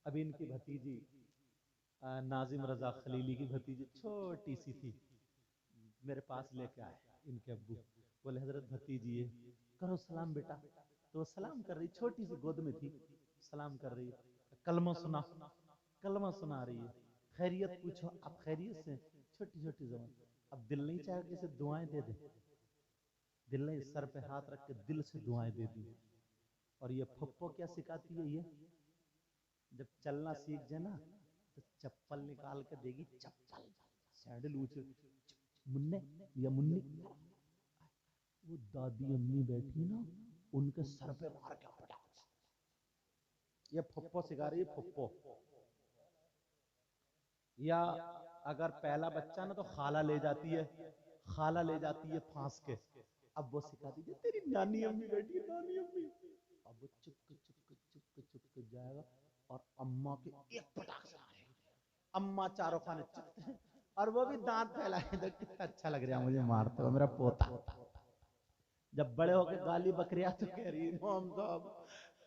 ابھی ان کی بھتیجی ناظم رضا خلیلی کی بھتیجی چھوٹی سی تھی، میرے پاس لے کے آئے ان کے ابو، بولے حضرت بھتیجی ہے، کرو سلام بیٹا، تو وہ سلام کر رہی، چھوٹی سی گود میں تھی، سلام کر رہی ہے، کلمہ سنا، کلمہ سنا رہی ہے، خیریت پوچھو، اب خیریت سے، چھوٹی چھوٹی زبان، اب دل نہیں چاہے کہ اسے دعائیں دے دے، دل نہیں، سر پہ ہاتھ رکھ کے دل سے دعائیں دے دی. اور یہ پھپھو کیا سکھاتی ہے، یہ جب چلنا سیکھ جائے نا تو چپل نکال کے دے گی، چپل سینڈل اونچے، مننے یا منی، وہ دادی امی بیٹھی نا ان کے سر پہ مار کے پٹا، یہ پھپھو سکھا رہی ہے، پھپھو. یا اگر پہلا بچہ نا تو خالہ لے جاتی ہے، خالہ لے جاتی ہے پھانس کے، اب وہ سکھاتی ہے تیری نانی امی بیٹھی ہے، نانی امی، اب وہ چپ چپ کے جائے گا اور اماں کے ایک پٹاخ سے مارے گا، اماں چاروں خانے چپتے ہیں اور وہ بھی دانت پھیلائے، دیکھ کتنا اچھا لگ رہا ہے مجھے مارتے ہو میرا پوتا. جب بڑے ہو کے گالی بکریاں تو کہہ رہی امام صاحب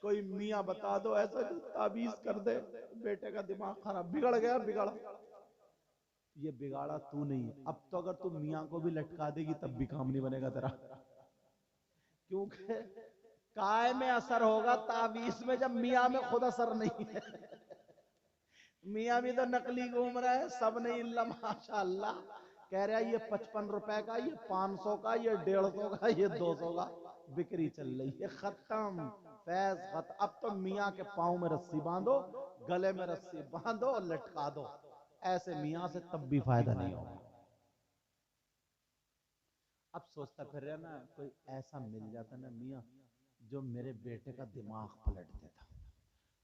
کوئی میاں بتا دو ایسا جو تعویذ کر دے، بیٹے کا دماغ خراب، بگڑ گیا، بگڑا. یہ بگاڑا تو نہیں، اب تو اگر تو میاں کو بھی لٹکا دے گی تب بھی کام نہیں بنے گا تیرا، کیونکہ کائے میں اثر ہوگا تعویذ میں جب میاں میں خود اثر نہیں ہے. میاں بھی تو نقلی گھوم رہا ہے، سب نہیں اللہ ماشاءاللہ کہہ رہا ہے یہ 55 روپے کا، یہ 500 کا، یہ 150 کا، یہ 200 کا بکری چل رہی ہے. ختم فیض ختم. اب تو میاں کے پاؤں میں رسی باندھو، گلے میں رسی باندھو اور لٹکا دو، ایسے میاں سے تب بھی فائدہ نہیں ہوگا. اب سوچتا پھر رہا نا کوئی ایسا مل جاتا نا میاں جو میرے بیٹے کا دماغ پلٹ دیتا،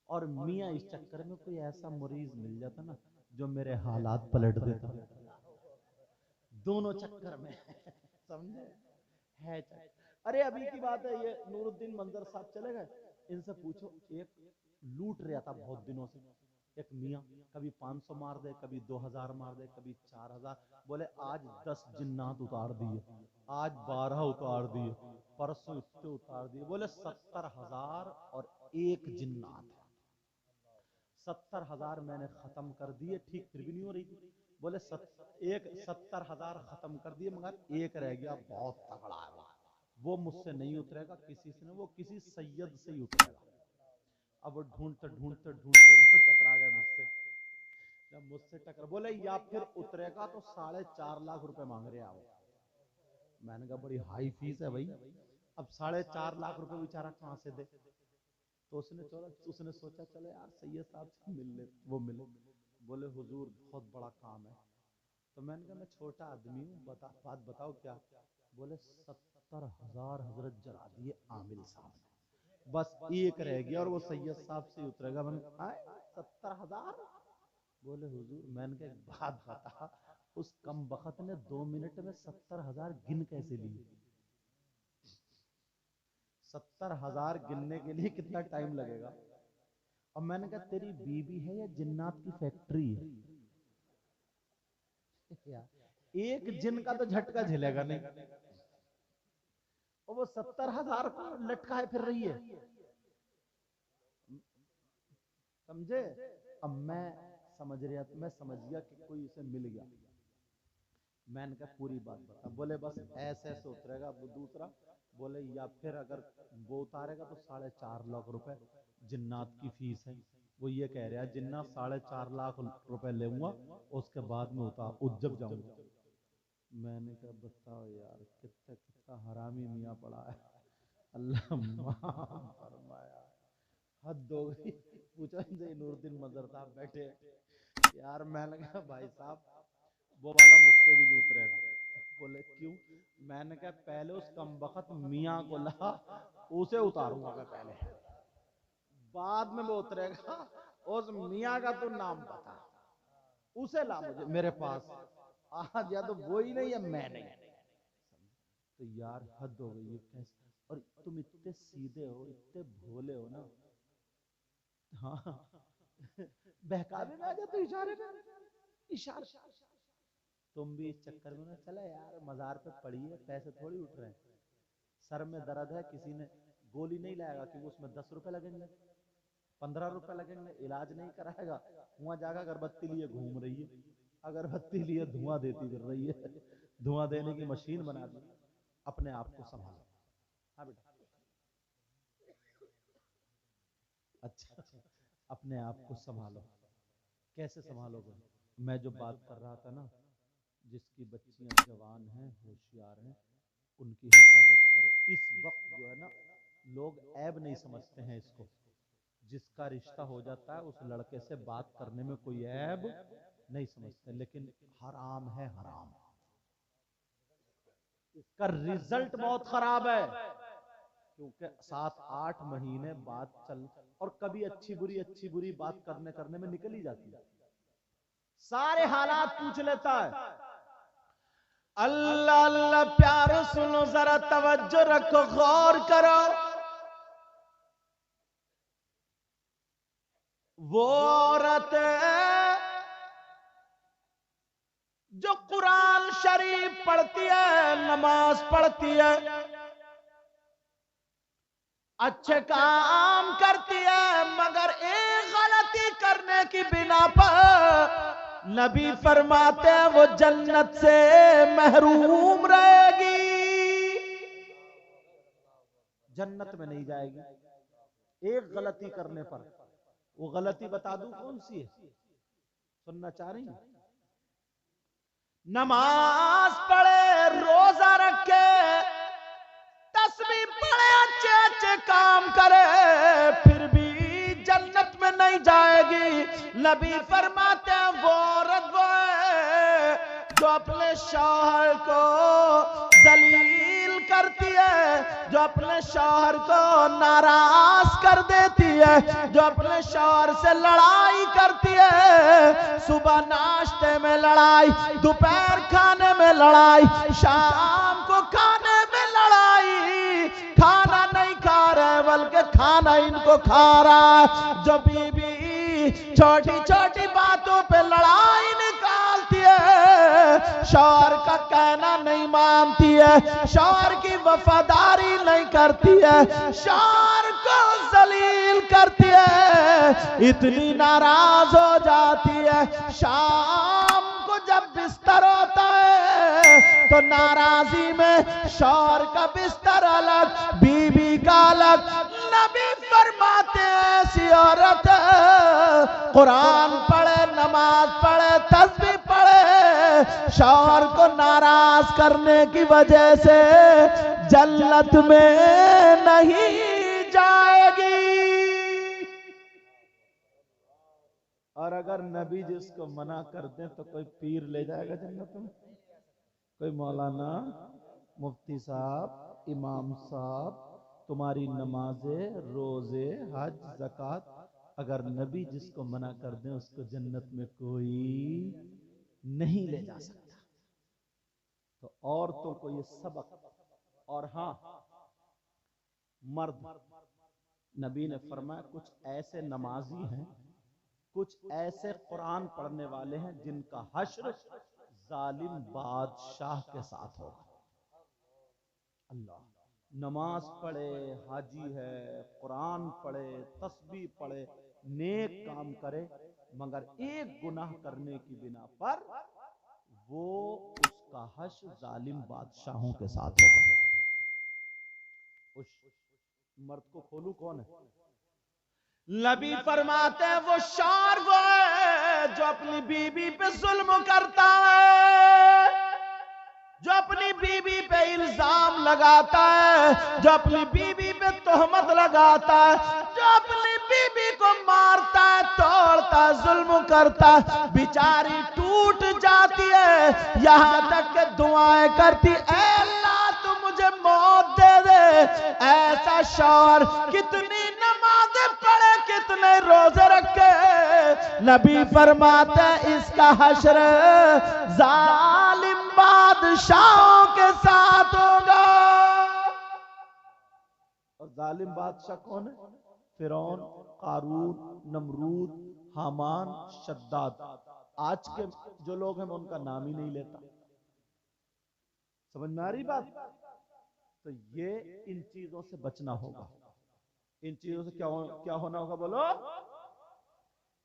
اور میاں اس چکر میں کوئی ایسا مریض مل جاتا نا جو میرے حالات پلٹ دیتا، دونوں چکر میں سمجھے ہے چکر. ارے ابھی کی بات ہے، یہ نور الدین منظر صاحب چلے گئے، ان سے پوچھو، ایک لوٹ رہا تھا بہت دنوں سے، ایک میاں کبھی 500 مار دے، کبھی 2000 مار دے، کبھی 4000، بولے آج 10 جنات اتار دیے، آج 12 اتار دیے، پرسوں اتنے اتار دیے، بولے 70,000 اور ایک جنات ہے، 70,000 میں نے ختم کر دیے، ٹھیک پھر بھی نہیں ہو رہی تھی، بولے 70,000 ختم کر دیے مگر ایک رہ گیا بہت تگڑا ہے، وہ مجھ سے نہیں اترے گا کسی سے، وہ کسی سید سے ہی اترے گا. اب وہ ڈھونڈتے ڈھونڈتے ڈھونڈتے ٹکرا گئے مجھ سے، جب مجھ سے ٹکرا، بولے یا پھر اترے گا تو 4.5 لاکھ روپے مانگ رہے ہیں. میں نے کہا بڑی ہائی فیس ہے بھائی، اب 4.5 لاکھ روپے بیچارہ کہاں سے دے. تو اس نے سوچا چلے یار سید صاحب سے مل لے، وہ ملے، بولے حضور بہت بڑا کام ہے. تو میں نے کہا میں چھوٹا آدمی ہوں، بات بتاؤ کیا. بولے 70,000 حضرت جلا دیے عامل صاحب نے، بس ایک رہ گیا اور وہ سید صاحب سے اترے گا. میں نے کہا 70,000، بولے حضور، میں نے کہا ایک بات بتا، اس کم بخت نے 2 منٹ میں 70,000 گن کیسے لی؟ 70,000 گننے کے لیے کتنا ٹائم لگے گا؟ اور میں نے کہا تیری بیوی ہے یا جنات کی فیکٹری ہے؟ ایک جن کا تو جھٹکا جھلے گا نہیں، اور وہ 70,000 کو لٹکائے پھر رہی ہے، سمجھے. اب میں سمجھ گیا کہ کوئی اسے مل گیا. میں نے کہا پوری بات بتا، بولے بس ایسے ایسے اترے گا. وہ دوسرا بولے یا پھر اگر وہ اتارے گا تو 4.5 لاکھ روپے جنات کی فیس ہے. وہ یہ کہہ رہا ہے جنات 4.5 لاکھ روپے لے گا، اس کے بعد میں جب جاؤں گا. میں نے کہا بتاؤ یار کتنا حرامی میاں پڑا ہے، اللہ معاف فرمایا، حد ہو گئی. پوچھا ان سے نور الدین مظہر صاحب بیٹھے یار، میں نے کہا بھائی صاحب وہ والا مجھ سے بھی نہیں اترے گا. بولے کیوں؟ میں نے کہا پہلے اس کم بخت میاں کو لا، اسے اتاروں گا میں پہلے، بعد میں وہ اترے گا. اس میاں کا تو نام بتا، اسے لا مجھے میرے پاس، آج یا تو وہی نہیں یا میں نہیں. تو یار حد ہو گئی ہے کیسے، اور تم اتنے سیدھے ہو، اتنے بھولے ہو نا. ہاں بہکاوے میں آ جاتے اشارے میں، اشارے. تم بھی اس چکر میں نہ چلے یار، مزار پہ پڑی ہے، پیسے تھوڑی اٹھ رہے ہیں، سر میں درد ہے، کسی نے گولی نہیں لائے گا کیونکہ اس میں 10 روپے لگیں گے. 15 روپے لگیں گے، علاج نہیں کرائے گا، وہاں جا کر اگربتی لیے گھوم رہی ہے، اگربتی لیے دھواں دیتی پھر رہی ہے، دھواں دینے کی مشین بنا دی۔ اپنے آپ کو سنبھالو۔ ہاں بیٹا، اچھا، اپنے آپ کو سنبھالو۔ کیسے سنبھالو گے؟ میں جو بات کر رہا تھا نا، جس کی بچیاں جوان ہیں، ہوشیار ہیں، ان کی حفاظت کرو۔ اس وقت جو ہے نا، لوگ عیب نہیں سمجھتے ہیں اس کو۔ جس کا رشتہ ہو جاتا ہے اس لڑکے سے بات کرنے میں کوئی عیب نہیں سمجھتے، لیکن حرام ہے، حرام۔ اس کا رزلٹ بہت خراب ہے، کیونکہ 7-8 مہینے بعد اور کبھی اچھی بری بات کرنے میں نکل ہی جاتی ہے، سارے حالات پوچھ لیتا ہے۔ اللہ اللہ پیارو سنو، ذرا توجہ رکھو، غور کرو۔ وہ عورت جو قرآن شریف پڑھتی ہے، نماز پڑھتی ہے، اچھے کام کرتی ہے، مگر ایک غلطی کرنے کی بنا پر نبی فرماتے ہیں وہ جنت سے محروم رہے گی، جنت میں نہیں جائے گی ایک غلطی کرنے پر۔ وہ غلطی بتا دوں کون سی ہے؟ سننا چاہ رہی ہیں؟ نماز پڑھے، روزہ رکھے، تسبیح پڑھے، اچھے اچھے کام کرے، پھر بھی جنت میں نہیں جائے گی۔ نبی فرماتے ہیں وہ عورت وہ ہے جو اپنے شوہر کو ذلیل کرتی ہے، جو اپنے شوہر کو ناراض کر دیتی ہے، جو اپنے شوہر سے لڑائی کرتی ہے، صبح ناشتے میں لڑائی، دوپہر کھانے میں لڑائی، شام کو کھانے میں لڑائی، کھانا نہیں کھا رہے بلکہ کھانا ان کو کھا رہا ہے۔ جو بیوی چھوٹی چھوٹی باتوں پہ لڑائی نکالتی ہے، شوہر کا کہنا نہیں مانتی ہے، شوہر کی وفاداری نہیں کرتی ہے، شوہر کو ذلیل کرتی ہے، اتنی ناراض ہو جاتی ہے، شام کو جب بستر ہوتا ہے تو ناراضی میں شوہر کا بستر الگ، بیوی کا الگ۔ نبی فرماتے ہیں ایسی عورت قرآن پڑھے، نماز پڑھے، تسبیح پڑھے، شوہر کو ناراض کرنے کی وجہ سے جنت میں نہیں جائے گی۔ اور اگر نبی جس کو منع کر دیں تو کوئی پیر لے جائے گا جنت میں؟ کوئی مولانا، مفتی صاحب، امام صاحب، تمہاری نمازیں، روزے، حج، زکوٰۃ، اگر نبی جس کو منع کر دیں اس کو جنت میں کوئی نہیں لے جا سکتا۔ تو عورتوں کو یہ سبق۔ اور ہاں، مرد، نبی نے فرمایا کچھ ایسے نمازی ہیں، کچھ ایسے قرآن پڑھنے والے ہیں جن کا حشر ظالم بادشاہ کے ساتھ ہوگا۔ اللہ، نماز پڑھے، حاجی ہے، قرآن پڑھے، تسبیح پڑھے، نیک کام کرے، مگر ایک گناہ کرنے کی بنا پر وہ اس کا حشر ظالم بادشاہوں کے ساتھ ہوگا۔ اس مرد کو کھولوں کون ہے؟ نبی فرماتے ہیں وہ شوہر وہ ہے جو اپنی بیوی پہ ظلم کرتا ہے، جو اپنی بیوی پہ الزام لگاتا ہے، جو اپنی بیوی پہ تہمت لگاتا ہے، جو اپنی بیوی کو مارتا ہے، توڑتا ہے، ظلم کرتا ہے، بیچاری ٹوٹ جاتی ہے، یہاں تک کہ دعائیں کرتی، اے اللہ تو مجھے موت دے دے۔ ایسا شوہر کتنی نمازیں پڑھے، کتنے روزے رکھے، نبی فرماتے ہیں اس کا حشر ظالم بادشاہوں کے ساتھ ہوگا۔ اور ظالم بادشاہ کون ہے؟ فرعون، قارون، نمرود، حامان، شداد۔ آج کے جو لوگ ہیں میں ان کا نام ہی نہیں لیتا۔ سمجھ میں آ رہی بات؟ تو یہ ان چیزوں سے بچنا ہوگا۔ ان چیزوں سے کیا ہونا ہوگا بولو؟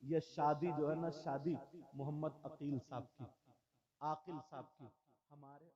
یہ شادی جو ہے نا، شادی محمد عقیل صاحب کی، عاقل صاحب کی، ہمارے